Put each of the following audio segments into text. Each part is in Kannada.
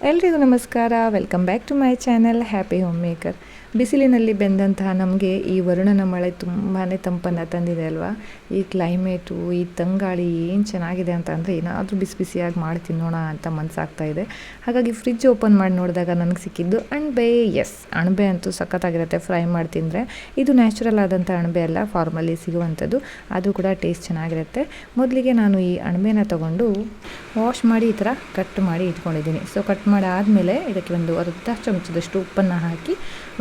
ಎಲ್ರಿಗೂ ನಮಸ್ಕಾರ. Welcome back to my channel happy home maker. ಬಿಸಿಲಿನಲ್ಲಿ ಬೆಂದಂತಹ ನಮಗೆ ಈ ವರುಣನ ಮಳೆ ತುಂಬಾ ತಂಪನ್ನು ತಂದಿದೆ ಅಲ್ವಾ. ಈ ಕ್ಲೈಮೇಟು, ಈ ತಂಗಾಳಿ ಏನು ಚೆನ್ನಾಗಿದೆ ಅಂತ ಅಂದರೆ ಏನಾದರೂ ಬಿಸಿ ಬಿಸಿಯಾಗಿ ಮಾಡಿ ತಿನ್ನೋಣ ಅಂತ ಮನಸ್ಸಾಗ್ತಾ ಇದೆ. ಹಾಗಾಗಿ ಫ್ರಿಡ್ಜ್ ಓಪನ್ ಮಾಡಿ ನೋಡಿದಾಗ ನನಗೆ ಸಿಕ್ಕಿದ್ದು ಅಣಬೆ. ಅಣಬೆ ಅಂತೂ ಸಖತ್ತಾಗಿರುತ್ತೆ ಫ್ರೈ ಮಾಡಿ ತಿಂದರೆ. ಇದು ನ್ಯಾಚುರಲ್ ಆದಂಥ ಅಣಬೆ ಅಲ್ಲ, ಫಾರ್ಮಲ್ಲಿ ಸಿಗುವಂಥದ್ದು. ಅದು ಕೂಡ ಟೇಸ್ಟ್ ಚೆನ್ನಾಗಿರುತ್ತೆ. ಮೊದಲಿಗೆ ನಾನು ಈ ಅಣಬೆನ ತೊಗೊಂಡು ವಾಶ್ ಮಾಡಿ ಈ ಥರ ಕಟ್ ಮಾಡಿ ಇಟ್ಕೊಂಡಿದ್ದೀನಿ. ಸೊ ಕಟ್ ಮಾಡಿ ಆದಮೇಲೆ ಇದಕ್ಕೆ ಒಂದು ಅರ್ಧ ಚಮಚದಷ್ಟು ಉಪ್ಪನ್ನು ಹಾಕಿ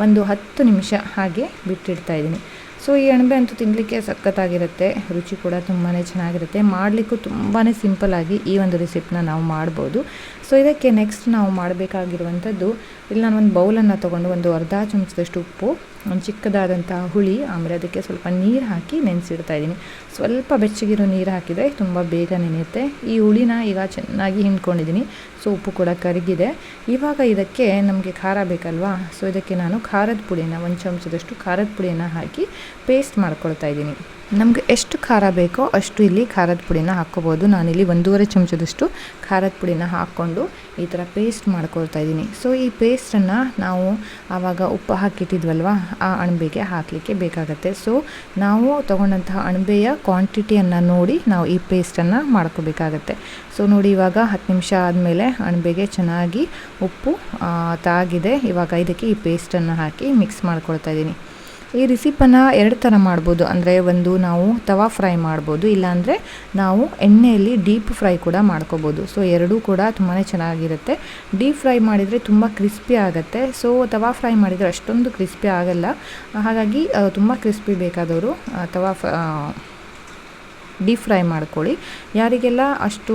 ಒಂದು 10 ನಿಮಿಷ ಹಾಗೆ ಬಿಟ್ಟಿಡ್ತಾ ಇದ್ದೀನಿ. ಸೊ ಈ ಅಣಬೆ ಅಂತೂ ತಿನ್ನಲಿಕ್ಕೆ ಸಖತ್ತಾಗಿರುತ್ತೆ, ರುಚಿ ಕೂಡ ತುಂಬಾ ಚೆನ್ನಾಗಿರುತ್ತೆ. ಮಾಡಲಿಕ್ಕೂ ತುಂಬಾ ಸಿಂಪಲ್ಲಾಗಿ ಈ ಒಂದು ರೆಸಿಪಿನ ನಾವು ಮಾಡ್ಬೋದು. ಸೊ ಇದಕ್ಕೆ ನೆಕ್ಸ್ಟ್ ನಾವು ಮಾಡಬೇಕಾಗಿರುವಂಥದ್ದು, ಇಲ್ಲಿ ನಾನು ಒಂದು ಬೌಲನ್ನು ತೊಗೊಂಡು ಒಂದು ಅರ್ಧ ಚಮಚದಷ್ಟು ಉಪ್ಪು, ಒಂದು ಚಿಕ್ಕದಾದಂಥ ಹುಳಿ, ಆಮೇಲೆ ಅದಕ್ಕೆ ಸ್ವಲ್ಪ ನೀರು ಹಾಕಿ ನೆನೆಸಿಡ್ತಾ ಇದ್ದೀನಿ. ಸ್ವಲ್ಪ ಬೆಚ್ಚಗಿರೋ ನೀರು ಹಾಕಿದರೆ ತುಂಬ ಬೇಗ ನೆನೆಯುತ್ತೆ. ಈ ಹುಳಿನ ಈಗ ಚೆನ್ನಾಗಿ ಹಿಂಡ್ಕೊಂಡಿದ್ದೀನಿ. ಸೊ ಉಪ್ಪು ಕೂಡ ಕರಗಿದೆ. ಇವಾಗ ಇದಕ್ಕೆ ನಮಗೆ ಖಾರ ಬೇಕಲ್ವಾ. ಸೊ ಇದಕ್ಕೆ ನಾನು ಖಾರದ ಪುಡಿನ, ಒಂದು ಚಮಚದಷ್ಟು ಖಾರದ ಪುಡಿಯನ್ನು ಹಾಕಿ ಪೇಸ್ಟ್ ಮಾಡ್ಕೊಳ್ತಾ ಇದ್ದೀನಿ. ನಮಗೆ ಎಷ್ಟು ಖಾರ ಬೇಕೋ ಅಷ್ಟು ಇಲ್ಲಿ ಖಾರದ ಪುಡಿನ ಹಾಕ್ಕೋಬೋದು. ನಾನಿಲ್ಲಿ 1.5 ಚಮಚದಷ್ಟು ಖಾರದ ಪುಡಿನ ಹಾಕ್ಕೊಂಡು ಈ ಥರ ಪೇಸ್ಟ್ ಮಾಡ್ಕೊಳ್ತಾ ಇದ್ದೀನಿ. ಸೊ ಈ ಪೇಸ್ಟನ್ನು ನಾವು ಆವಾಗ ಉಪ್ಪು ಹಾಕಿಟ್ಟಿದ್ವಲ್ವ ಆ ಅಣಬೆಗೆ ಹಾಕಲಿಕ್ಕೆ ಬೇಕಾಗತ್ತೆ. ಸೊ ನಾವು ತೊಗೊಂಡಂತಹ ಅಣಬೆಯ ಕ್ವಾಂಟಿಟಿಯನ್ನು ನೋಡಿ ನಾವು ಈ ಪೇಸ್ಟನ್ನು ಮಾಡ್ಕೋಬೇಕಾಗತ್ತೆ. ಸೊ ನೋಡಿ, ಇವಾಗ 10 ನಿಮಿಷ ಆದಮೇಲೆ ಅಣಬೆಗೆ ಚೆನ್ನಾಗಿ ಉಪ್ಪು ತಾಗಿದೆ. ಇವಾಗ ಇದಕ್ಕೆ ಈ ಪೇಸ್ಟನ್ನು ಹಾಕಿ ಮಿಕ್ಸ್ ಮಾಡ್ಕೊಳ್ತಾ ಇದ್ದೀನಿ. ಈ ರೆಸಿಪನ್ನು 2 ಥರ ಮಾಡ್ಬೋದು. ಅಂದರೆ ಒಂದು ನಾವು ತವಾ ಫ್ರೈ ಮಾಡ್ಬೋದು, ಇಲ್ಲಾಂದರೆ ನಾವು ಎಣ್ಣೆಯಲ್ಲಿ ಡೀಪ್ ಫ್ರೈ ಕೂಡ ಮಾಡ್ಕೋಬೋದು. ಸೊ ಎರಡೂ ಕೂಡ ತುಂಬಾ ಚೆನ್ನಾಗಿರುತ್ತೆ. ಡೀಪ್ ಫ್ರೈ ಮಾಡಿದರೆ ತುಂಬ ಕ್ರಿಸ್ಪಿ ಆಗುತ್ತೆ. ಸೊ ತವಾ ಫ್ರೈ ಮಾಡಿದರೆ ಅಷ್ಟೊಂದು ಕ್ರಿಸ್ಪಿ ಆಗಲ್ಲ. ಹಾಗಾಗಿ ತುಂಬ ಕ್ರಿಸ್ಪಿ ಬೇಕಾದವರು ಡೀಪ್ ಫ್ರೈ ಮಾಡ್ಕೊಳ್ಳಿ. ಯಾರಿಗೆಲ್ಲ ಅಷ್ಟು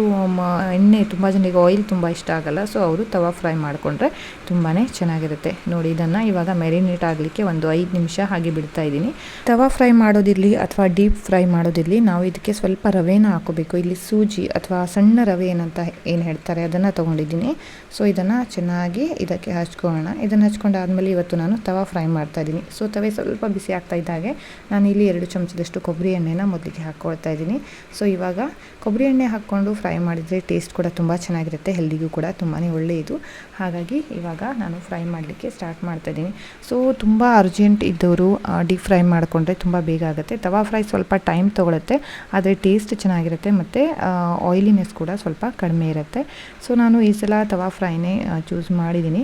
ಎಣ್ಣೆ, ತುಂಬ ಜನರಿಗೆ ಆಯಿಲ್ ತುಂಬ ಇಷ್ಟ ಆಗಲ್ಲ, ಸೊ ಅವರು ತವಾ ಫ್ರೈ ಮಾಡಿಕೊಂಡ್ರೆ ತುಂಬಾ ಚೆನ್ನಾಗಿರುತ್ತೆ. ನೋಡಿ, ಇದನ್ನು ಇವಾಗ ಮೆರಿನೇಟ್ ಆಗಲಿಕ್ಕೆ ಒಂದು 5 ನಿಮಿಷ ಹಾಗೆ ಬಿಡ್ತಾ ಇದ್ದೀನಿ. ತವಾ ಫ್ರೈ ಮಾಡೋದಿರಲಿ ಅಥವಾ ಡೀಪ್ ಫ್ರೈ ಮಾಡೋದಿರಲಿ, ನಾವು ಇದಕ್ಕೆ ಸ್ವಲ್ಪ ರವೆನ ಹಾಕೋಬೇಕು. ಇಲ್ಲಿ ಸೂಜಿ ಅಥವಾ ಸಣ್ಣ ರವೆ ಏನಂತ ಏನು ಹೇಳ್ತಾರೆ ಅದನ್ನು ತೊಗೊಂಡಿದ್ದೀನಿ. ಸೊ ಇದನ್ನು ಚೆನ್ನಾಗಿ ಇದಕ್ಕೆ ಹಚ್ಕೊಳ್ಳೋಣ. ಇದನ್ನು ಹಚ್ಕೊಂಡಾದ್ಮೇಲೆ ಇವತ್ತು ನಾನು ತವಾ ಫ್ರೈ ಮಾಡ್ತಾ ಇದ್ದೀನಿ. ಸೊ ತವೆ ಸ್ವಲ್ಪ ಬಿಸಿ ಆಗ್ತಾ ಇದ್ದಾಗೆ ನಾನು ಇಲ್ಲಿ 2 ಚಮಚದಷ್ಟು ಕೊಬ್ಬರಿ ಎಣ್ಣೆನ ಮೊದಲಿಗೆ ಹಾಕ್ಕೊಳ್ತಾ ಇದ್ದೀನಿ. ಸೊ ಇವಾಗ ಕೊಬ್ಬರಿ ಎಣ್ಣೆ ಹಾಕ್ಕೊಂಡು ಫ್ರೈ ಮಾಡಿದರೆ ಟೇಸ್ಟ್ ಕೂಡ ತುಂಬ ಚೆನ್ನಾಗಿರುತ್ತೆ, ಹೆಲ್ದಿಗೂ ಕೂಡ ತುಂಬಾ ಒಳ್ಳೆಯದು. ಹಾಗಾಗಿ ಇವಾಗ ನಾನು ಫ್ರೈ ಮಾಡಲಿಕ್ಕೆ ಸ್ಟಾರ್ಟ್ ಮಾಡ್ತಾ ಇದ್ದೀನಿ. ಸೊ ತುಂಬ ಅರ್ಜೆಂಟ್ ಇದ್ದವರು ಡೀಪ್ ಫ್ರೈ ಮಾಡಿಕೊಂಡ್ರೆ ತುಂಬ ಬೇಗ ಆಗುತ್ತೆ. ತವಾ ಫ್ರೈ ಸ್ವಲ್ಪ ಟೈಮ್ ತೊಗೊಳುತ್ತೆ, ಆದರೆ ಟೇಸ್ಟ್ ಚೆನ್ನಾಗಿರುತ್ತೆ ಮತ್ತು ಆಯಿಲಿನೆಸ್ ಕೂಡ ಸ್ವಲ್ಪ ಕಡಿಮೆ ಇರುತ್ತೆ. ಸೊ ನಾನು ಈ ಸಲ ತವಾ ಫ್ರೈನೇ ಚೂಸ್ ಮಾಡಿದ್ದೀನಿ.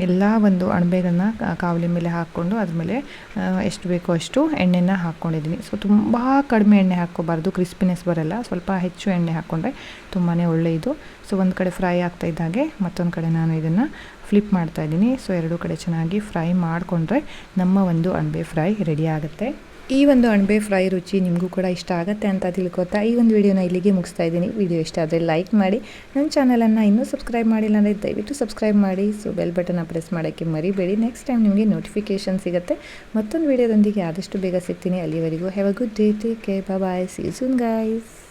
ಎಲ್ಲ ಒಂದು ಅಣಬೆಗಳನ್ನ ಕಾವಲಿ ಮೇಲೆ ಹಾಕ್ಕೊಂಡು ಅದ್ಮೇಲೆ ಎಷ್ಟು ಬೇಕೋ ಅಷ್ಟು ಎಣ್ಣೆನ ಹಾಕ್ಕೊಂಡಿದ್ದೀನಿ. ಸೊ ತುಂಬ ಕಡಿಮೆ ಎಣ್ಣೆ ಹಾಕ್ಕೋಬಾರ್ದು, ಕ್ರಿಸ್ಪಿನೆಸ್ ಬರಲ್ಲ. ಸ್ವಲ್ಪ ಹೆಚ್ಚು ಎಣ್ಣೆ ಹಾಕ್ಕೊಂಡ್ರೆ ತುಂಬಾ ಒಳ್ಳೆಯದು. ಸೊ ಒಂದು ಕಡೆ ಫ್ರೈ ಆಗ್ತಾ ಇದ್ದಾಗೆ ಮತ್ತೊಂದು ಕಡೆ ನಾನು ಇದನ್ನು ಫ್ಲಿಪ್ ಮಾಡ್ತಾ ಇದ್ದೀನಿ. ಸೊ ಎರಡೂ ಕಡೆ ಚೆನ್ನಾಗಿ ಫ್ರೈ ಮಾಡಿಕೊಂಡ್ರೆ ನಮ್ಮ ಒಂದು ಅಣಬೆ ಫ್ರೈ ರೆಡಿ ಆಗುತ್ತೆ. ಈ ಒಂದು ಅಣಬೆ ಫ್ರೈ ರುಚಿ ನಿಮಗೂ ಕೂಡ ಇಷ್ಟ ಆಗುತ್ತೆ ಅಂತ ತಿಳ್ಕೊತಾ ಈ ಒಂದು ವಿಡಿಯೋನ ಇಲ್ಲಿಗೆ ಮುಗಿಸ್ತಾ ಇದ್ದೀನಿ. ವಿಡಿಯೋ ಇಷ್ಟ ಆದರೆ ಲೈಕ್ ಮಾಡಿ, ನನ್ನ ಚಾನಲನ್ನು ಇನ್ನೂ ಸಬ್ಸ್ಕ್ರೈಬ್ ಮಾಡಿಲ್ಲ ಅಂದರೆ ದಯವಿಟ್ಟು ಸಬ್ಸ್ಕ್ರೈಬ್ ಮಾಡಿ. ಸೊ ಬೆಲ್ ಬಟನ್ನ ಪ್ರೆಸ್ ಮಾಡೋಕ್ಕೆ ಮರಿಬೇಡಿ. ನೆಕ್ಸ್ಟ್ ಟೈಮ್ ನಿಮಗೆ ನೋಟಿಫಿಕೇಷನ್ ಸಿಗುತ್ತೆ. ಮತ್ತೊಂದು ವಿಡಿಯೋದೊಂದಿಗೆ ಆದಷ್ಟು ಬೇಗ ಸಿಗ್ತೀನಿ. ಅಲ್ಲಿವರೆಗೂ have a good day, take care, bye, see you soon guys.